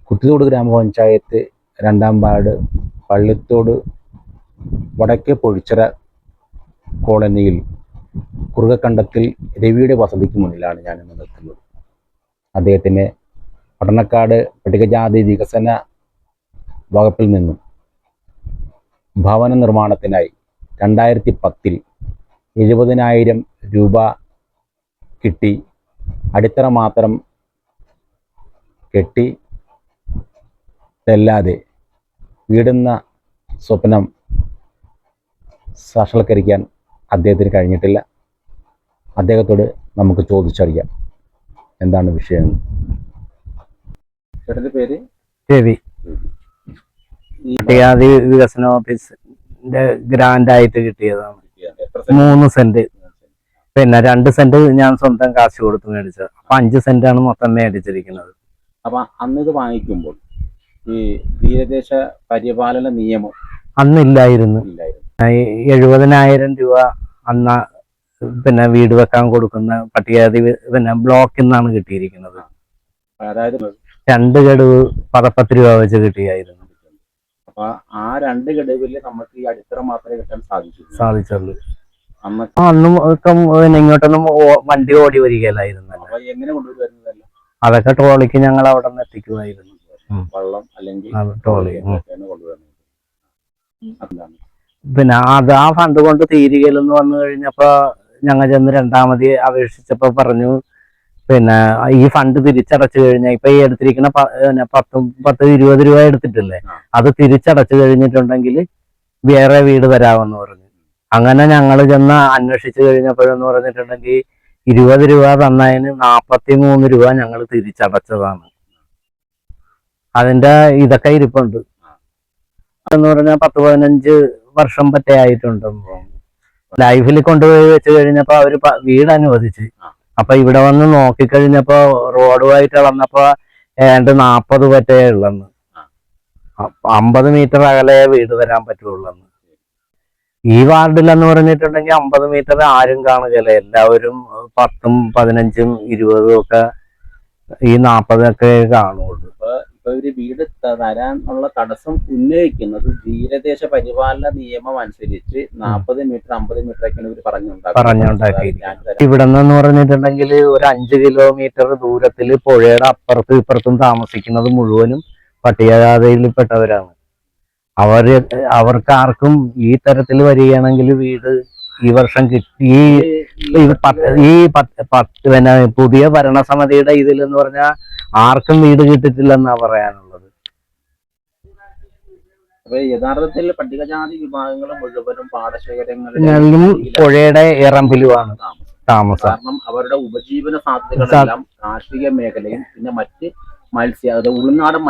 കുത്തിത്തോട് ഗ്രാമപഞ്ചായത്ത് 2-ാം വാർഡ് പള്ളിത്തോട് വടക്കേ പൊഴിച്ചിറ കോളനിയിൽ കുറുകക്കണ്ടത്തിൽ രവിയുടെ വസതിക്ക് മുന്നിലാണ് ഞാനിന്ന് നിൽക്കുന്നത്. അദ്ദേഹത്തിന് പട്ടണക്കാട് പട്ടികജാതി വികസന വകുപ്പിൽ നിന്നും ഭവന നിർമ്മാണത്തിനായി 2010 70,000 രൂപ കിട്ടി. അടിത്തറ മാത്രം കെട്ടി ഇതല്ലാതെ വീടെന്ന സ്വപ്നം സാക്ഷാത്കരിക്കാൻ അദ്ദേഹത്തിന് കഴിഞ്ഞിട്ടില്ല. അദ്ദേഹത്തോട് നമുക്ക് ചോദിച്ചറിയാം എന്താണ് വിഷയം. ചേട്ടൻ്റെ പേര്? രവി. പട്ടികജാതി വികസന ഓഫീസിന്റെ ഗ്രാൻഡായിട്ട് കിട്ടിയതാണ്. 3 സെന്റ്. പിന്നെ 2 സെന്റ് ഞാൻ സ്വന്തം കാശ് കൊടുത്ത് മേടിച്ചത്. അപ്പൊ 5 സെന്റാണ് മൊത്തം മേടിച്ചിരിക്കുന്നത്. അപ്പൊ അന്ന് ഇത് വാങ്ങിക്കുമ്പോൾ ഈ തീരദേശ പരിപാലന നിയമം അന്നില്ലായിരുന്നു. 70,000 രൂപ അന്ന് പിന്നെ വീട് വെക്കാൻ കൊടുക്കുന്ന പട്ടികജാതി പിന്നെ ബ്ലോക്കിൽ നിന്നാണ് കിട്ടിയിരിക്കുന്നത്. അതായത് 2 ഗഡുവ് 10 രൂപ വെച്ച് കിട്ടിയായിരുന്നു. അപ്പൊ ആ 2 ഗഡുവിൽ നമുക്ക് ഈ അടിത്തറ മാത്രമേ കിട്ടാൻ സാധിച്ചുള്ളൂ. അന്നും ഇങ്ങോട്ടൊന്നും വണ്ടി ഓടി വരികയില്ലായിരുന്നല്ലോ. എങ്ങനെ കൊണ്ടുവരുന്നതല്ല, അതൊക്കെ ട്രോളിക്ക് ഞങ്ങൾ അവിടെ നിന്ന് എത്തിക്കുമായിരുന്നു. വള്ളം അല്ലെങ്കിൽ ട്രോളി കൊണ്ടുവരുന്നത്. പിന്നെ ആ ഫണ്ട് കൊണ്ട് തീരുകയില്ലെന്ന് വന്നു കഴിഞ്ഞപ്പോ ഞങ്ങൾ ചെന്ന് 2ാമത് അപേക്ഷിച്ചപ്പോ പറഞ്ഞു, പിന്നെ ഈ ഫണ്ട് തിരിച്ചടച്ചു കഴിഞ്ഞാൽ ഇപ്പൊ ഈ എടുത്തിരിക്കുന്ന 10-20 രൂപ എടുത്തിട്ടില്ലേ, അത് തിരിച്ചടച്ചു കഴിഞ്ഞിട്ടുണ്ടെങ്കിൽ വേറെ വീട് തരാമെന്ന് പറഞ്ഞു. അങ്ങനെ ഞങ്ങൾ ചെന്ന് അന്വേഷിച്ചു കഴിഞ്ഞപ്പോഴെന്ന് പറഞ്ഞിട്ടുണ്ടെങ്കിൽ 20 രൂപ തന്നതിന് 43 രൂപ ഞങ്ങൾ തിരിച്ചടച്ചതാണ്. അതിന്റെ ഇതൊക്കെ ഇരിപ്പുണ്ട്. എന്ന് പറഞ്ഞാൽ 10-15 വർഷം പറ്റേ ആയിട്ടുണ്ടെന്ന്. ലൈഫിൽ കൊണ്ടുപോയി വെച്ച് കഴിഞ്ഞപ്പോ അവര് വീട് അനുവദിച്ച്. അപ്പൊ ഇവിടെ വന്ന് നോക്കിക്കഴിഞ്ഞപ്പോ റോഡുമായിട്ട് വന്നപ്പോ ഏതാണ്ട് 40 പറ്റേ ഉള്ളെന്ന്. 50 മീറ്റർ അകലെ വീട് തരാൻ പറ്റുള്ളൂ. ഈ വാർഡിലെന്ന് പറഞ്ഞിട്ടുണ്ടെങ്കിൽ 50 മീറ്റർ ആരും കാണുകയില്ല. എല്ലാവരും 10, 15, 20 ഒക്കെ ഈ 40 ഒക്കെ കാണുള്ളൂ. ഇപ്പൊ ഒരു വീട് തരാനുള്ള തടസ്സം ഉന്നയിക്കുന്നത് തീരദേശ പരിപാലന നിയമം അനുസരിച്ച് 40 മീറ്റർ 50 മീറ്റർ ഒക്കെയാണ് ഇവർ പറഞ്ഞുണ്ടാക്കി. ഇവിടെ നിന്ന് പറഞ്ഞിട്ടുണ്ടെങ്കിൽ ഒരു 5 കിലോമീറ്റർ ദൂരത്തിൽ പുഴയുടെ അപ്പുറത്തും ഇപ്പുറത്തും താമസിക്കുന്നത് മുഴുവനും പട്ടികജാതിയിൽപ്പെട്ടവരാണ്. അവർക്ക് ആർക്കും ഈ തരത്തിൽ വരികയാണെങ്കിൽ വീട് ഈ വർഷം കിട്ടി. പിന്നെ പുതിയ ഭരണസമിതിയുടെ ഇതിലെന്ന് പറഞ്ഞാൽ ആർക്കും വീട് കിട്ടിട്ടില്ലെന്നാ പറയാനുള്ളത്. യഥാർത്ഥത്തിൽ പട്ടികജാതി വിഭാഗങ്ങൾ മുഴുവനും പാടശേഖരങ്ങളിലും പുഴയുടെ ഇറമ്പിലുമാണ് താമസം. കാരണം അവരുടെ ഉപജീവന സാധ്യതകളെല്ലാം കാർഷിക മേഖലയും പിന്നെ മറ്റ് ഉൾനാടൻ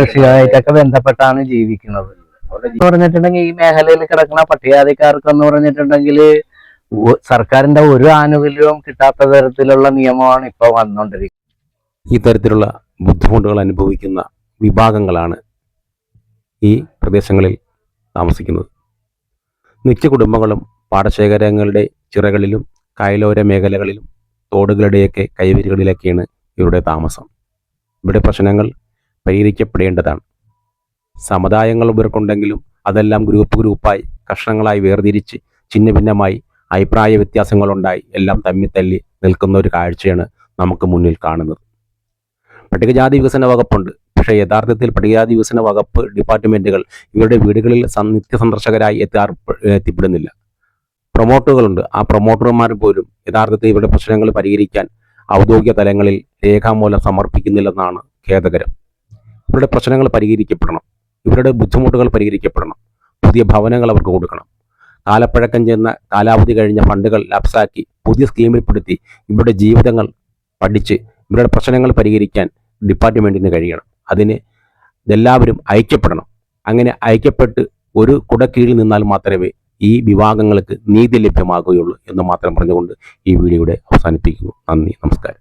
കൃഷിയായിട്ടൊക്കെ ബന്ധപ്പെട്ടാണ് ജീവിക്കുന്നത്. പറഞ്ഞിട്ടുണ്ടെങ്കിൽ ഈ മേഖലയിൽ കിടക്കുന്ന പട്ടികജാതിക്കാർക്ക് എന്ന് പറഞ്ഞിട്ടുണ്ടെങ്കിൽ സർക്കാരിന്റെ ഒരു ആനുകൂല്യവും കിട്ടാത്ത തരത്തിലുള്ള നിയമമാണ് ഇപ്പൊ വന്നുകൊണ്ടിരിക്കുന്നത്. ഈ തരത്തിലുള്ള ബുദ്ധിമുട്ടുകൾ അനുഭവിക്കുന്ന വിഭാഗങ്ങളാണ് ഈ പ്രദേശങ്ങളിൽ താമസിക്കുന്നത്. മിക്ക കുടുംബങ്ങളും പാടശേഖരങ്ങളുടെ ചിറകളിലും കായലോര മേഖലകളിലും തോടുകളുടെയൊക്കെ കൈവരികളിലൊക്കെയാണ് ഇവരുടെ താമസം. ഇവിടെ പ്രശ്നങ്ങൾ പരിഹരിക്കപ്പെടേണ്ടതാണ്. സമുദായങ്ങൾ ഇവർക്കുണ്ടെങ്കിലും അതെല്ലാം ഗ്രൂപ്പായി കഷ്ണങ്ങളായി വേർതിരിച്ച് ഛിന്ന ഭിന്നമായി അഭിപ്രായ വ്യത്യാസങ്ങളുണ്ടായി എല്ലാം തമ്മിത്തല്ലി നിൽക്കുന്ന ഒരു കാഴ്ചയാണ് നമുക്ക് മുന്നിൽ കാണുന്നത്. പട്ടികജാതി വികസന വകുപ്പുണ്ട്, പക്ഷേ യഥാർത്ഥത്തിൽ പട്ടികജാതി വികസന വകുപ്പ് ഡിപ്പാർട്ട്മെൻറ്റുകൾ ഇവരുടെ വീടുകളിൽ നിത്യസന്ദർശകരായി എത്തിപ്പെടുന്നില്ല. പ്രൊമോട്ടറുകളുണ്ട്, ആ പ്രൊമോട്ടർമാർ പോലും യഥാർത്ഥത്തിൽ ഇവരുടെ പ്രശ്നങ്ങൾ പരിഹരിക്കാൻ ഔദ്യോഗിക തലങ്ങളിൽ രേഖാമൂലം സമർപ്പിക്കുന്നില്ലെന്നാണ് ഖേദകരം. ഇവരുടെ പ്രശ്നങ്ങൾ പരിഹരിക്കപ്പെടണം, ഇവരുടെ ബുദ്ധിമുട്ടുകൾ പരിഹരിക്കപ്പെടണം, പുതിയ ഭവനങ്ങൾ അവർക്ക് കൊടുക്കണം. കാലപ്പഴക്കം ചെന്ന കാലാവധി കഴിഞ്ഞ ഫണ്ടുകൾ ലാപ്സാക്കി പുതിയ സ്കീമിൽപ്പെടുത്തി ഇവരുടെ ജീവിതങ്ങൾ പഠിച്ച് ഇവരുടെ പ്രശ്നങ്ങൾ പരിഹരിക്കാൻ ഡിപ്പാർട്ട്മെൻറ്റിന് കഴിയണം. അതിന് എല്ലാവരും ഐക്യപ്പെടണം. അങ്ങനെ ഐക്യപ്പെട്ട് ഒരു കുടക്കീഴിൽ നിന്നാൽ മാത്രമേ ഈ വിഭാഗങ്ങൾക്ക് നീതി ലഭ്യമാകുകയുള്ളൂ എന്ന് മാത്രം പറഞ്ഞുകൊണ്ട് ഈ വീഡിയോയുടെ അവസാനിപ്പിക്കുന്നു. നന്ദി, നമസ്കാരം.